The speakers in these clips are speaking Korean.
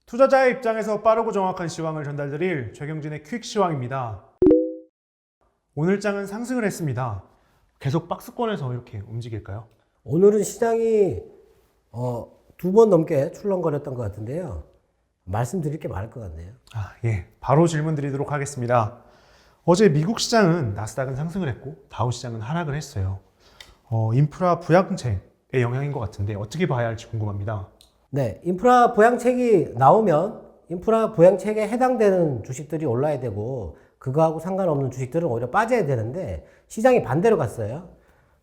투자자의 입장에서 빠르고 정확한 시황을 전달드릴 최경진의 퀵 시황입니다. 오늘 장은 상승을 했습니다. 계속 박스권에서 이렇게 움직일까요? 오늘은 시장이 2번 넘게 출렁거렸던 것 같은데요. 말씀드릴 게 많을 것 같네요. 예. 바로 질문 드리도록 하겠습니다. 어제 미국 시장은 나스닥은 상승을 했고 다우 시장은 하락을 했어요. 인프라 부양책의 영향인 것 같은데 어떻게 봐야 할지 궁금합니다. 네, 인프라 부양책이 나오면 인프라 부양책에 해당되는 주식들이 올라야 되고 그거하고 상관없는 주식들은 오히려 빠져야 되는데 시장이 반대로 갔어요.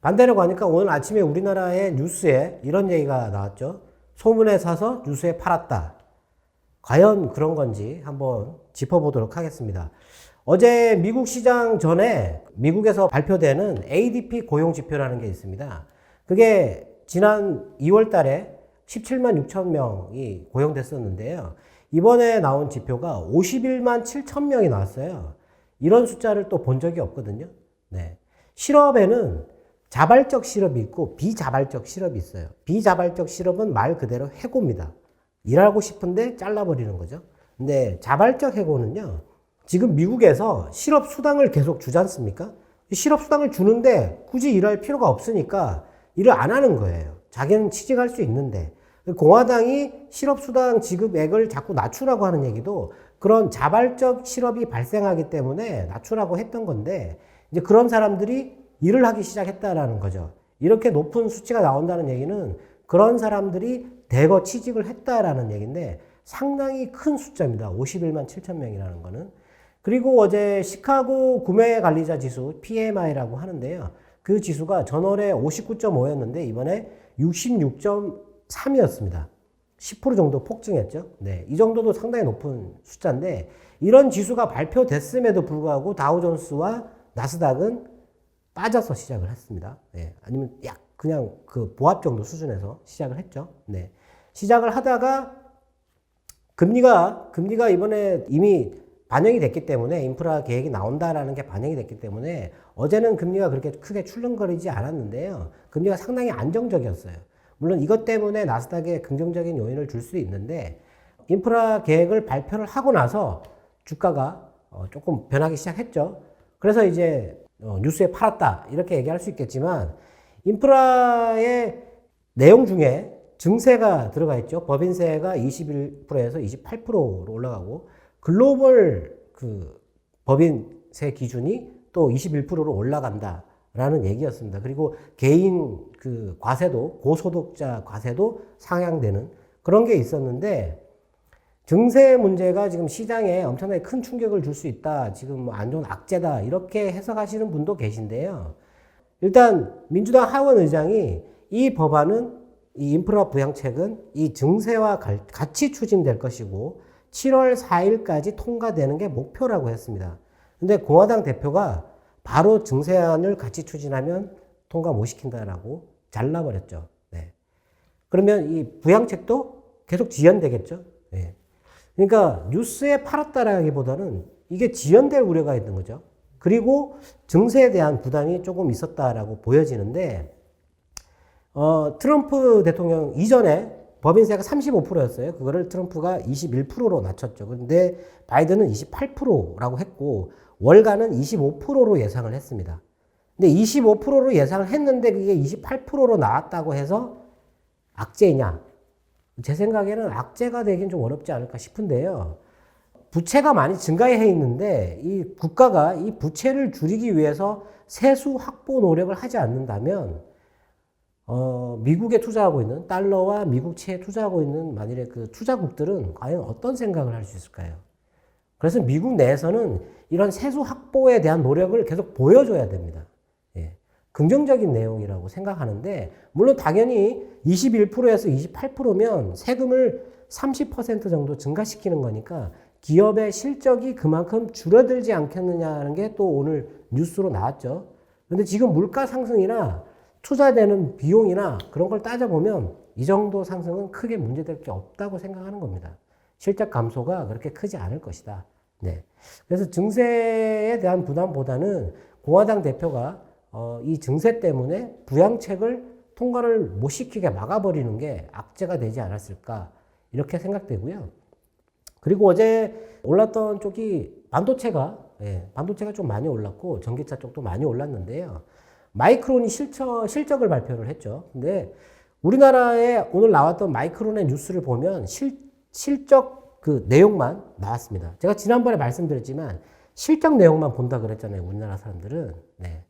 반대로 가니까 오늘 아침에 우리나라의 뉴스에 이런 얘기가 나왔죠. 소문에 사서 뉴스에 팔았다. 과연 그런 건지 한번 짚어보도록 하겠습니다. 어제 미국 시장 전에 미국에서 발표되는 ADP 고용지표라는 게 있습니다. 그게 지난 2월 달에 17만 6천 명이 고용됐었는데요. 이번에 나온 지표가 51만 7천 명이 나왔어요. 이런 숫자를 또 본 적이 없거든요. 네. 실업에는 자발적 실업이 있고 비자발적 실업이 있어요. 비자발적 실업은 말 그대로 해고입니다. 일하고 싶은데 잘라버리는 거죠. 근데 자발적 해고는요. 지금 미국에서 실업수당을 계속 주지 않습니까? 실업수당을 주는데 굳이 일할 필요가 없으니까 일을 안 하는 거예요. 자기는 취직할 수 있는데. 공화당이 실업수당 지급액을 자꾸 낮추라고 하는 얘기도 그런 자발적 실업이 발생하기 때문에 낮추라고 했던 건데 이제 그런 사람들이 일을 하기 시작했다라는 거죠. 이렇게 높은 수치가 나온다는 얘기는 그런 사람들이 대거 취직을 했다라는 얘기인데 상당히 큰 숫자입니다. 51만 7천 명이라는 거는. 그리고 어제 시카고 구매관리자 지수 PMI라고 하는데요. 그 지수가 전월에 59.5였는데 이번에 66.3이었습니다. 10% 정도 폭증했죠. 네, 이 정도도 상당히 높은 숫자인데 이런 지수가 발표됐음에도 불구하고 다우존스와 나스닥은 빠져서 시작을 했습니다. 네, 아니면 그냥 그 보합 정도 수준에서 시작을 했죠. 네, 시작을 하다가 금리가 이번에 이미 반영이 됐기 때문에 인프라 계획이 나온다라는 게 반영이 됐기 때문에 어제는 금리가 그렇게 크게 출렁거리지 않았는데요. 금리가 상당히 안정적이었어요. 물론 이것 때문에 나스닥에 긍정적인 요인을 줄 수 있는데 인프라 계획을 발표를 하고 나서 주가가 조금 변하기 시작했죠. 그래서 이제 뉴스에 팔았다 이렇게 얘기할 수 있겠지만 인프라의 내용 중에 증세가 들어가 있죠. 법인세가 21%에서 28%로 올라가고 글로벌 그 법인세 기준이 또 21%로 올라간다라는 얘기였습니다. 그리고 개인 그 과세도 고소득자 과세도 상향되는 그런 게 있었는데 증세 문제가 지금 시장에 엄청나게 큰 충격을 줄 수 있다. 지금 안 좋은 악재다. 이렇게 해석하시는 분도 계신데요. 일단 민주당 하원 의장이 이 법안은 이 인프라 부양책은 이 증세와 같이 추진될 것이고 7월 4일까지 통과되는 게 목표라고 했습니다. 근데 공화당 대표가 바로 증세안을 같이 추진하면 통과 못 시킨다라고 잘라버렸죠. 네. 그러면 이 부양책도 계속 지연되겠죠. 네. 그러니까 뉴스에 팔았다라기보다는 이게 지연될 우려가 있는 거죠. 그리고 증세에 대한 부담이 조금 있었다라고 보여지는데 트럼프 대통령 이전에 법인세가 35%였어요. 그거를 트럼프가 21%로 낮췄죠. 그런데 바이든은 28%라고 했고 월가는 25%로 예상을 했습니다. 근데 25%로 예상을 했는데 그게 28%로 나왔다고 해서 악재냐? 제 생각에는 악재가 되긴 좀 어렵지 않을까 싶은데요. 부채가 많이 증가해 있는데 이 국가가 이 부채를 줄이기 위해서 세수 확보 노력을 하지 않는다면 미국에 투자하고 있는 달러와 미국채에 투자하고 있는 만일에 그 투자국들은 과연 어떤 생각을 할 수 있을까요? 그래서 미국 내에서는 이런 세수 확보에 대한 노력을 계속 보여줘야 됩니다. 예. 긍정적인 내용이라고 생각하는데 물론 당연히 21%에서 28%면 세금을 30% 정도 증가시키는 거니까 기업의 실적이 그만큼 줄어들지 않겠느냐는 게 또 오늘 뉴스로 나왔죠. 그런데 지금 물가 상승이나 투자되는 비용이나 그런 걸 따져보면 이 정도 상승은 크게 문제될 게 없다고 생각하는 겁니다. 실적 감소가 그렇게 크지 않을 것이다. 네. 그래서 증세에 대한 부담보다는 공화당 대표가 이 증세 때문에 부양책을 통과를 못 시키게 막아버리는 게 악재가 되지 않았을까 이렇게 생각되고요. 그리고 어제 올랐던 쪽이 반도체가 좀 많이 올랐고 전기차 쪽도 많이 올랐는데요. 마이크론이 실적을 발표를 했죠. 근데 우리나라에 오늘 나왔던 마이크론의 뉴스를 보면 실적 그 내용만 나왔습니다. 제가 지난번에 말씀드렸지만 실적 내용만 본다 그랬잖아요. 우리나라 사람들은. 네.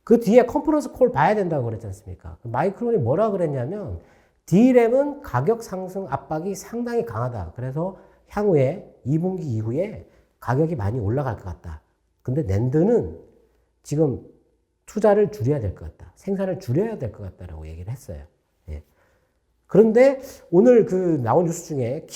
그 뒤에 컨퍼런스 콜 봐야 된다고 그랬지 않습니까? 마이크론이 뭐라 그랬냐면 D램은 가격 상승 압박이 상당히 강하다. 그래서 향후에 2분기 이후에 가격이 많이 올라갈 것 같다. 근데 낸드는 지금 투자를 줄여야 될 것 같다. 생산을 줄여야 될 것 같다라고 얘기를 했어요. 예. 그런데 오늘 그 나온 뉴스 중에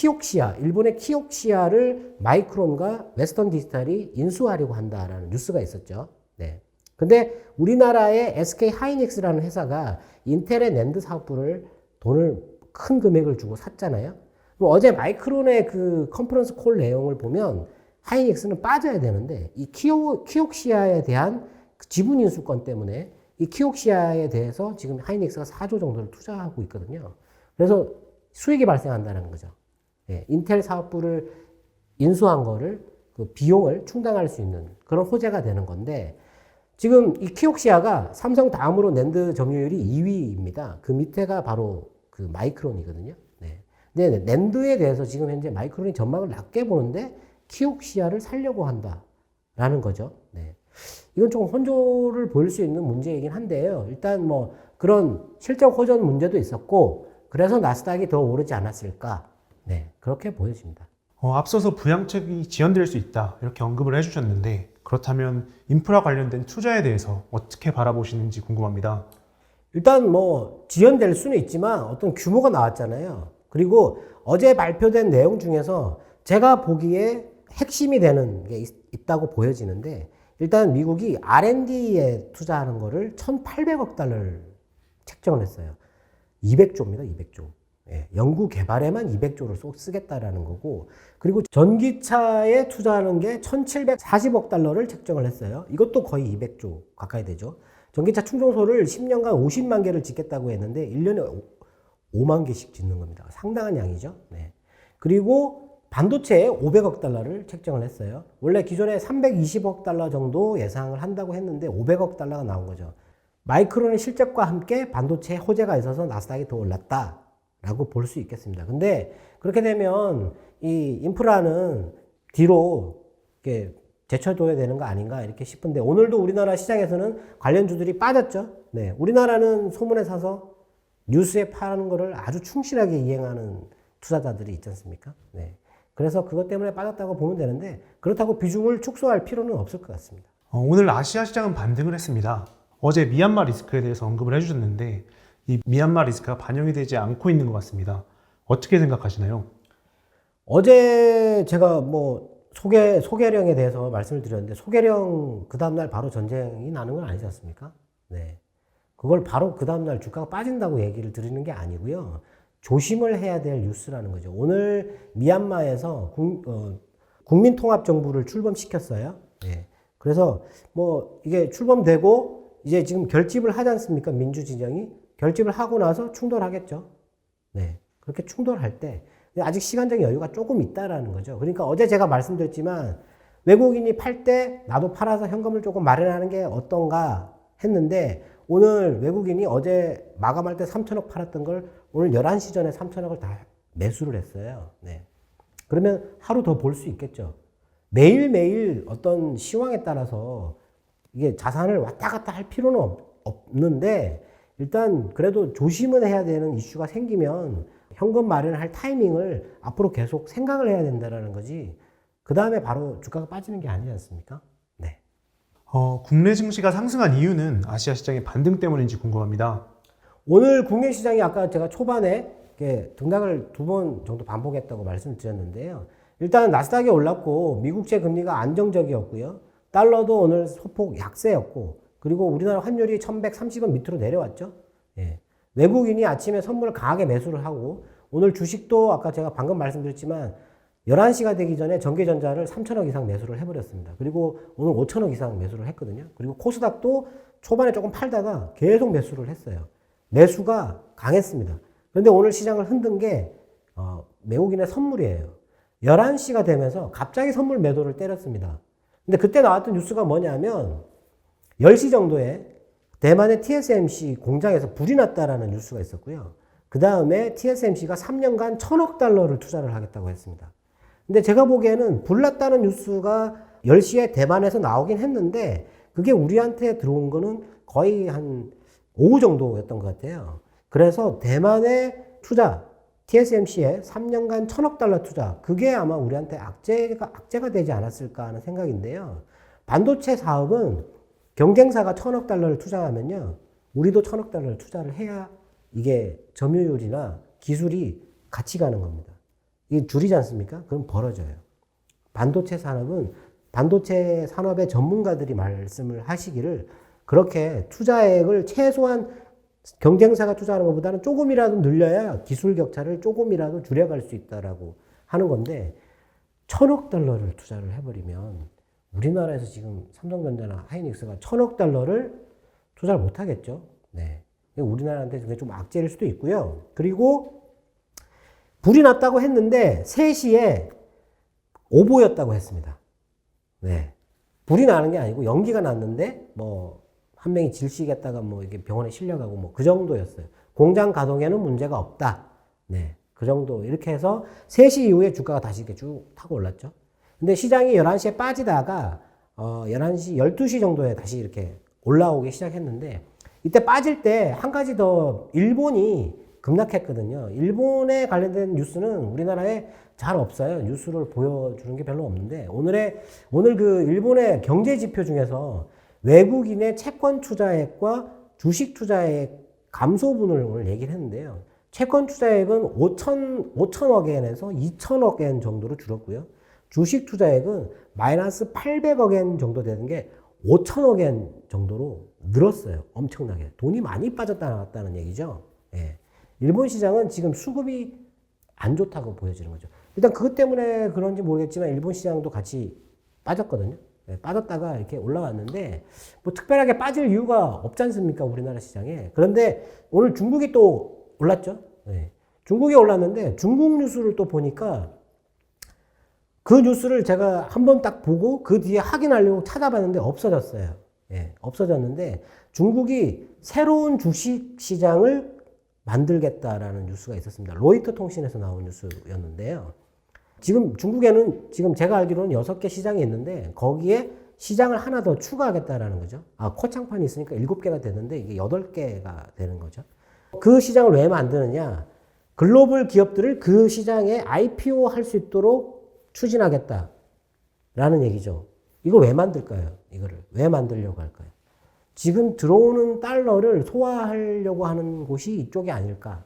일본의 키옥시아를 마이크론과 웨스턴 디지털이 인수하려고 한다라는 뉴스가 있었죠. 네. 근데 우리나라의 SK 하이닉스라는 회사가 인텔의 낸드 사업부를 돈을 큰 금액을 주고 샀잖아요. 그럼 어제 마이크론의 그 컨퍼런스 콜 내용을 보면 하이닉스는 빠져야 되는데 이 키옥시아에 대한 그 지분 인수권 때문에 이 키옥시아에 대해서 지금 하이닉스가 4조 정도를 투자하고 있거든요. 그래서 수익이 발생한다는 거죠. 예, 인텔 사업부를 인수한 거를 그 비용을 충당할 수 있는 그런 호재가 되는 건데 지금 이 키옥시아가 삼성 다음으로 낸드 점유율이 2위입니다. 그 밑에가 바로 그 마이크론이거든요. 네. 근데 낸드에 대해서 지금 현재 마이크론이 전망을 낮게 보는데 키옥시아를 살려고 한다라는 거죠. 네. 이건 조금 혼조를 보일 수 있는 문제이긴 한데요. 일단 뭐 그런 실적 호전 문제도 있었고 그래서 나스닥이 더 오르지 않았을까. 네. 그렇게 보여집니다. 앞서서 부양책이 지연될 수 있다 이렇게 언급을 해주셨는데 그렇다면 인프라 관련된 투자에 대해서 어떻게 바라보시는지 궁금합니다. 일단 뭐 지연될 수는 있지만 어떤 규모가 나왔잖아요. 그리고 어제 발표된 내용 중에서 제가 보기에 핵심이 되는 게 있다고 보여지는데 일단 미국이 R&D에 투자하는 거를 1,800억 달러를 책정을 했어요. 200조입니다. 200조. 예, 연구 개발에만 200조를 쓰겠다라는 거고 그리고 전기차에 투자하는 게 1,740억 달러를 책정을 했어요. 이것도 거의 200조 가까이 되죠. 전기차 충전소를 10년간 50만 개를 짓겠다고 했는데 1년에 5만 개씩 짓는 겁니다. 상당한 양이죠. 네. 그리고 반도체에 500억 달러를 책정을 했어요. 원래 기존에 320억 달러 정도 예상을 한다고 했는데 500억 달러가 나온 거죠. 마이크론의 실적과 함께 반도체에 호재가 있어서 나스닥이 더 올랐다라고 볼 수 있겠습니다. 근데 그렇게 되면 이 인프라는 뒤로 이렇게 제쳐둬야 되는 거 아닌가 이렇게 싶은데 오늘도 우리나라 시장에서는 관련주들이 빠졌죠. 네, 우리나라는 소문에 사서 뉴스에 파는 거를 아주 충실하게 이행하는 투자자들이 있지 않습니까? 네. 그래서 그것 때문에 빠졌다고 보면 되는데 그렇다고 비중을 축소할 필요는 없을 것 같습니다. 오늘 아시아 시장은 반등을 했습니다. 어제 미얀마 리스크에 대해서 언급을 해주셨는데 이 미얀마 리스크가 반영이 되지 않고 있는 것 같습니다. 어떻게 생각하시나요? 어제 제가 뭐 소개령에 대해서 말씀을 드렸는데 소개령 그 다음날 바로 전쟁이 나는 건 아니지 않습니까? 네. 그걸 바로 그 다음날 주가가 빠진다고 얘기를 드리는 게 아니고요. 조심을 해야 될 뉴스라는 거죠. 오늘 미얀마에서 국민통합정부를 출범시켰어요. 네. 그래서 뭐 이게 출범되고 이제 지금 결집을 하지 않습니까? 민주진영이. 결집을 하고 나서 충돌하겠죠. 네. 그렇게 충돌할 때 아직 시간적인 여유가 조금 있다라는 거죠. 그러니까 어제 제가 말씀드렸지만 외국인이 팔 때 나도 팔아서 현금을 조금 마련하는 게 어떤가 했는데 오늘 외국인이 어제 마감할 때 3천억 팔았던 걸 오늘 11시 전에 3천억을 다 매수를 했어요. 네. 그러면 하루 더 볼 수 있겠죠. 매일매일 어떤 시황에 따라서 이게 자산을 왔다 갔다 할 필요는 없는데 일단 그래도 조심은 해야 되는 이슈가 생기면 현금 마련할 타이밍을 앞으로 계속 생각을 해야 된다는 거지 그 다음에 바로 주가가 빠지는 게 아니지 않습니까? 네. 국내 증시가 상승한 이유는 아시아 시장의 반등 때문인지 궁금합니다. 오늘 국내 시장이 아까 제가 초반에 등락을 2번 정도 반복했다고 말씀드렸는데요. 일단 나스닥이 올랐고 미국제 금리가 안정적이었고요. 달러도 오늘 소폭 약세였고 그리고 우리나라 환율이 1130원 밑으로 내려왔죠. 예. 외국인이 아침에 선물을 강하게 매수를 하고 오늘 주식도 아까 제가 방금 말씀드렸지만 11시가 되기 전에 전기전자를 3천억 이상 매수를 해버렸습니다. 그리고 오늘 5천억 이상 매수를 했거든요. 그리고 코스닥도 초반에 조금 팔다가 계속 매수를 했어요. 매수가 강했습니다. 그런데 오늘 시장을 흔든 게 외국인의 선물이에요. 11시가 되면서 갑자기 선물 매도를 때렸습니다. 근데 그때 나왔던 뉴스가 뭐냐면 10시 정도에 대만의 TSMC 공장에서 불이 났다라는 뉴스가 있었고요. 그 다음에 TSMC가 3년간 1,000억 달러를 투자를 하겠다고 했습니다. 근데 제가 보기에는 불 났다는 뉴스가 10시에 대만에서 나오긴 했는데 그게 우리한테 들어온 거는 거의 한 오후 정도였던 것 같아요. 그래서 대만의 투자, TSMC의 3년간 1,000억 달러 투자, 그게 아마 우리한테 악재가 되지 않았을까 하는 생각인데요. 반도체 사업은 경쟁사가 1,000억 달러를 투자하면요, 우리도 1,000억 달러를 투자를 해야 이게 점유율이나 기술이 같이 가는 겁니다. 이게 줄이지 않습니까? 그럼 벌어져요. 반도체 산업은 반도체 산업의 전문가들이 말씀을 하시기를 그렇게 투자액을 최소한 경쟁사가 투자하는 것보다는 조금이라도 늘려야 기술 격차를 조금이라도 줄여갈 수 있다라고 하는 건데 1,000억 달러를 투자를 해버리면 우리나라에서 지금 삼성전자나 하이닉스가 1,000억 달러를 투자를 못 하겠죠. 네. 우리나라한테 그게 좀 악재일 수도 있고요. 그리고 불이 났다고 했는데 3시에 오보였다고 했습니다. 네. 불이 나는 게 아니고 연기가 났는데 뭐 한 명이 질식했다가 뭐 이게 병원에 실려가고 뭐 그 정도였어요. 공장 가동에는 문제가 없다. 네. 그 정도. 이렇게 해서 3시 이후에 주가가 다시 이렇게 쭉 타고 올랐죠. 근데 시장이 11시에 빠지다가 11시, 12시 정도에 다시 이렇게 올라오기 시작했는데 이때 빠질 때 한 가지 더 일본이 급락했거든요. 일본에 관련된 뉴스는 우리나라에 잘 없어요. 뉴스를 보여주는 게 별로 없는데 오늘 그 일본의 경제 지표 중에서 외국인의 채권 투자액과 주식 투자액 감소분을 오늘 얘기를 했는데요. 채권 투자액은 5천억 엔에서 2천억 엔 정도로 줄었고요. 주식 투자액은 마이너스 800억 엔 정도 되는 게 5천억 엔 정도로 늘었어요. 엄청나게. 돈이 많이 빠졌다 나왔다는 얘기죠. 예. 일본 시장은 지금 수급이 안 좋다고 보여지는 거죠. 일단 그것 때문에 그런지 모르겠지만 일본 시장도 같이 빠졌거든요. 네, 빠졌다가 이렇게 올라왔는데 뭐 특별하게 빠질 이유가 없지 않습니까? 우리나라 시장에. 그런데 오늘 중국이 또 올랐죠. 네. 중국이 올랐는데 중국 뉴스를 또 보니까 그 뉴스를 제가 한번 딱 보고 그 뒤에 확인하려고 찾아봤는데 없어졌어요. 네, 없어졌는데 중국이 새로운 주식 시장을 만들겠다라는 뉴스가 있었습니다. 로이터 통신에서 나온 뉴스였는데요. 지금 중국에는 지금 제가 알기로는 6개 시장이 있는데 거기에 시장을 하나 더 추가하겠다라는 거죠. 코창판이 있으니까 7개가 되는데 이게 8개가 되는 거죠. 그 시장을 왜 만드느냐? 글로벌 기업들을 그 시장에 IPO 할 수 있도록 추진하겠다라는 얘기죠. 이걸 왜 만들까요? 이거를 왜 만들려고 할까요? 지금 들어오는 달러를 소화하려고 하는 곳이 이쪽이 아닐까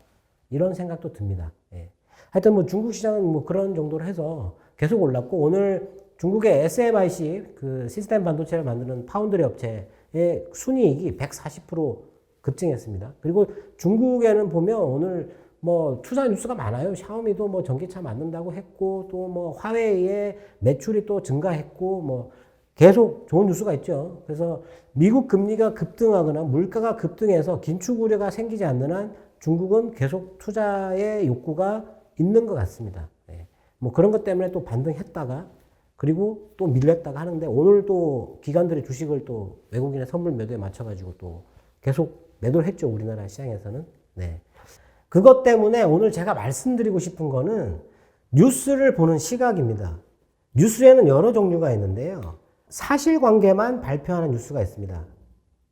이런 생각도 듭니다. 예. 하여튼 뭐 중국 시장은 뭐 그런 정도로 해서 계속 올랐고 오늘 중국의 SMIC 그 시스템 반도체를 만드는 파운드리 업체의 순이익이 140% 급증했습니다. 그리고 중국에는 보면 오늘 뭐 투자 뉴스가 많아요. 샤오미도 뭐 전기차 만든다고 했고 또 뭐 화웨이의 매출이 또 증가했고 뭐 계속 좋은 뉴스가 있죠. 그래서 미국 금리가 급등하거나 물가가 급등해서 긴축 우려가 생기지 않는 한 중국은 계속 투자의 욕구가 있는 것 같습니다. 네. 뭐 그런 것 때문에 또 반등했다가 그리고 또 밀렸다가 하는데 오늘 또 기관들의 주식을 또 외국인의 선물 매도에 맞춰가지고 또 계속 매도를 했죠. 우리나라 시장에서는. 네. 그것 때문에 오늘 제가 말씀드리고 싶은 거는 뉴스를 보는 시각입니다. 뉴스에는 여러 종류가 있는데요. 사실관계만 발표하는 뉴스가 있습니다.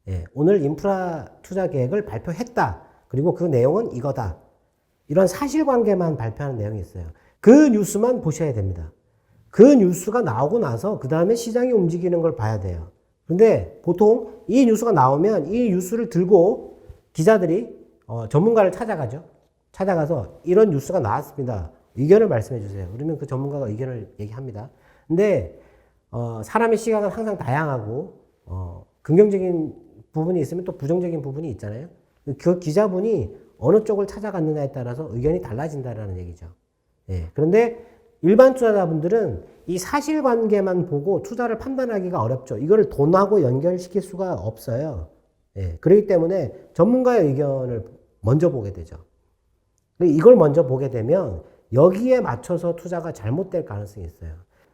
예, 오늘 인프라 투자 계획을 발표했다. 그리고 그 내용은 이거다. 이런 사실관계만 발표하는 내용이 있어요. 그 뉴스만 보셔야 됩니다. 그 뉴스가 나오고 나서 그 다음에 시장이 움직이는 걸 봐야 돼요. 근데 보통 이 뉴스가 나오면 이 뉴스를 들고 기자들이 전문가를 찾아가죠. 찾아가서 이런 뉴스가 나왔습니다. 의견을 말씀해 주세요. 그러면 그 전문가가 의견을 얘기합니다. 근데 사람의 시각은 항상 다양하고 긍정적인 부분이 있으면 또 부정적인 부분이 있잖아요. 그 기자분이 어느 쪽을 찾아갔느냐에 따라서 의견이 달라진다라는 얘기죠. 예. 그런데 일반 투자자분들은 이 사실관계만 보고 투자를 판단하기가 어렵죠. 이거를 돈하고 연결시킬 수가 없어요. 예. 그렇기 때문에 전문가의 의견을 먼저 보게 되죠. 이걸 먼저 보게 되면 여기에 맞춰서 투자가 잘못될 가능성이 있어요.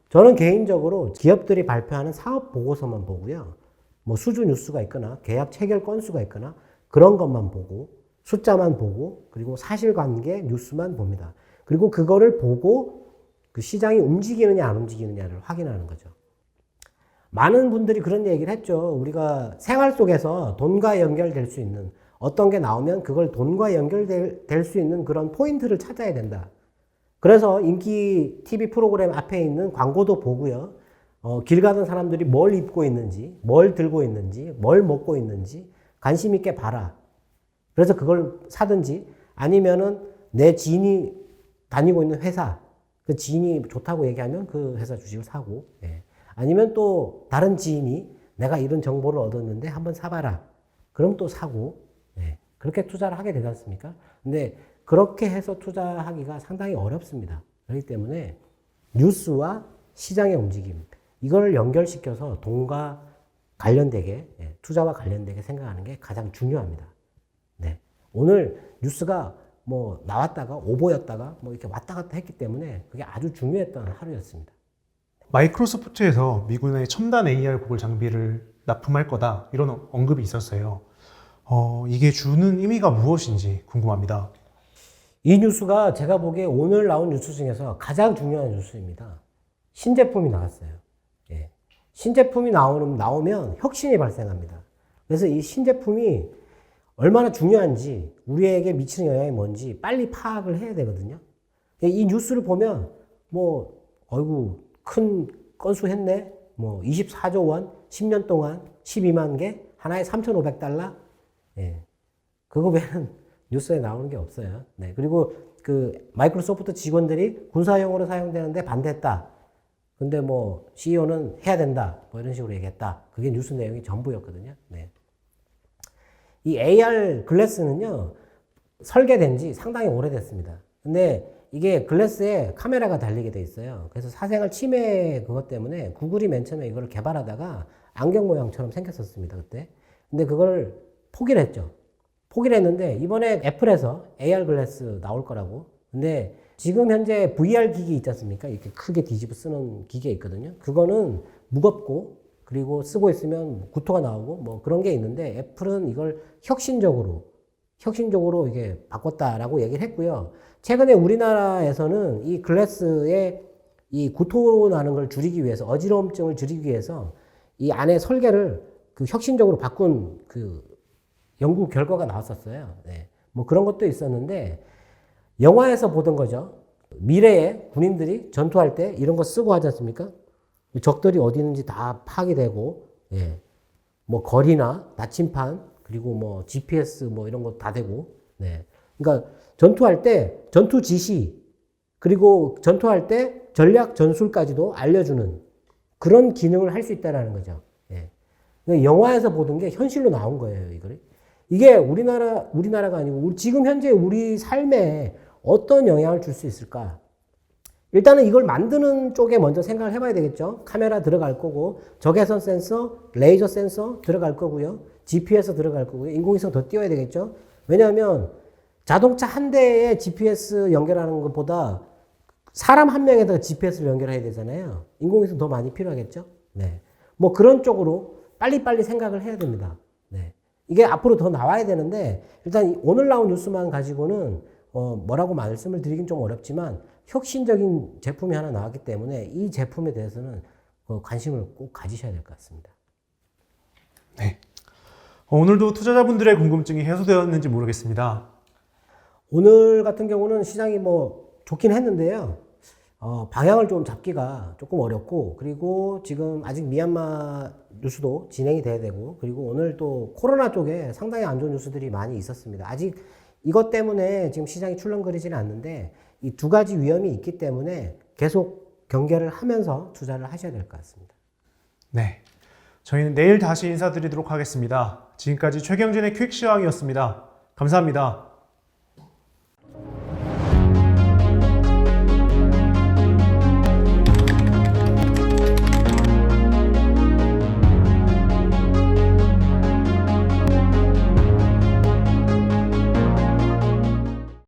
저는 개인적으로 기업들이 발표하는 사업 보고서만 보고요. 뭐 수주 뉴스가 있거나 계약 체결 건수가 있거나 그런 것만 보고 숫자만 보고 그리고 사실관계 뉴스만 봅니다. 그리고 그거를 보고 그 시장이 움직이느냐 안 움직이느냐를 확인하는 거죠. 많은 분들이 그런 얘기를 했죠. 우리가 생활 속에서 돈과 연결될 수 있는 어떤 게 나오면 그걸 돈과 연결될 수 있는 그런 포인트를 찾아야 된다. 그래서 인기 TV 프로그램 앞에 있는 광고도 보고요. 길 가는 사람들이 뭘 입고 있는지, 뭘 들고 있는지, 뭘 먹고 있는지 관심 있게 봐라. 그래서 그걸 사든지 아니면은 내 지인이 다니고 있는 회사, 그 지인이 좋다고 얘기하면 그 회사 주식을 사고, 예. 아니면 또 다른 지인이 내가 이런 정보를 얻었는데 한번 사봐라. 그럼 또 사고, 예. 그렇게 투자를 하게 되지 않습니까? 근데 그렇게 해서 투자하기가 상당히 어렵습니다. 그렇기 때문에 뉴스와 시장의 움직임, 이걸 연결시켜서 돈과 관련되게, 예, 투자와 관련되게 생각하는 게 가장 중요합니다. 네. 오늘 뉴스가 뭐 나왔다가 오보였다가 뭐 이렇게 왔다 갔다 했기 때문에 그게 아주 중요했던 하루였습니다. 마이크로소프트에서 미군의 첨단 AR 고글 장비를 납품할 거다 이런 언급이 있었어요. 이게 주는 의미가 무엇인지 궁금합니다. 이 뉴스가 제가 보기에 오늘 나온 뉴스 중에서 가장 중요한 뉴스입니다. 신제품이 나왔어요. 예. 신제품이 나오면 혁신이 발생합니다. 그래서 이 신제품이 얼마나 중요한지, 우리에게 미치는 영향이 뭔지 빨리 파악을 해야 되거든요. 이 뉴스를 보면, 뭐, 어이구, 큰 건수 했네? 뭐, 24조 원, 10년 동안 12만 개, 하나에 $3,500? 예. 그거 외에는 뉴스에 나오는 게 없어요. 네. 그리고 그 마이크로소프트 직원들이 군사용으로 사용되는데 반대했다. 근데 뭐, CEO는 해야 된다. 뭐 이런 식으로 얘기했다. 그게 뉴스 내용이 전부였거든요. 네. 이 AR 글래스는요, 설계된 지 상당히 오래됐습니다. 근데 이게 글래스에 카메라가 달리게 돼 있어요. 그래서 사생활 침해 그것 때문에 구글이 맨 처음에 이걸 개발하다가 안경 모양처럼 생겼었습니다, 그때. 근데 그걸 포기를 했죠. 포기를 했는데 이번에 애플에서 AR 글래스 나올 거라고. 근데 지금 현재 VR 기기 있지 않습니까? 이렇게 크게 뒤집어 쓰는 기계 있거든요. 그거는 무겁고 그리고 쓰고 있으면 구토가 나오고 뭐 그런 게 있는데 애플은 이걸 혁신적으로 이게 바꿨다라고 얘기를 했고요. 최근에 우리나라에서는 이 글래스의 이 구토 나는 걸 줄이기 위해서, 어지러움증을 줄이기 위해서 이 안에 설계를 그 혁신적으로 바꾼 그 연구 결과가 나왔었어요. 네. 뭐 그런 것도 있었는데 영화에서 보던 거죠. 미래에 군인들이 전투할 때 이런 거 쓰고 하지 않습니까? 적들이 어디 있는지 다 파악이 되고, 예. 뭐 거리나 나침판, 그리고 뭐 GPS 뭐 이런 거 다 되고, 네. 그러니까 전투할 때 전투 지시, 그리고 전투할 때 전략 전술까지도 알려주는 그런 기능을 할 수 있다라는 거죠. 예. 그러니까 영화에서 보던 게 현실로 나온 거예요, 이거를. 이게 우리나라가 아니고 지금 현재 우리 삶에 어떤 영향을 줄 수 있을까? 일단은 이걸 만드는 쪽에 먼저 생각을 해봐야 되겠죠. 카메라 들어갈 거고, 적외선 센서, 레이저 센서 들어갈 거고요. GPS 들어갈 거고요. 인공위성 더 띄워야 되겠죠. 왜냐하면 자동차 한 대에 GPS 연결하는 것보다 사람 한 명에다가 GPS를 연결해야 되잖아요. 인공위성 더 많이 필요하겠죠. 네. 뭐 그런 쪽으로 빨리빨리 생각을 해야 됩니다. 네. 이게 앞으로 더 나와야 되는데, 일단 오늘 나온 뉴스만 가지고는 뭐라고 말씀을 드리긴 좀 어렵지만 혁신적인 제품이 하나 나왔기 때문에 이 제품에 대해서는 관심을 꼭 가지셔야 될 것 같습니다. 네. 오늘도 투자자분들의 궁금증이 해소되었는지 모르겠습니다. 오늘 같은 경우는 시장이 뭐 좋긴 했는데요. 방향을 좀 잡기가 조금 어렵고, 그리고 지금 아직 미얀마 뉴스도 진행이 돼야 되고, 그리고 오늘 또 코로나 쪽에 상당히 안 좋은 뉴스들이 많이 있었습니다. 아직 이것 때문에 지금 시장이 출렁거리지는 않는데 이 두 가지 위험이 있기 때문에 계속 경계를 하면서 투자를 하셔야 될 것 같습니다. 네. 저희는 내일 다시 인사드리도록 하겠습니다. 지금까지 최경진의 퀵시황이었습니다. 감사합니다.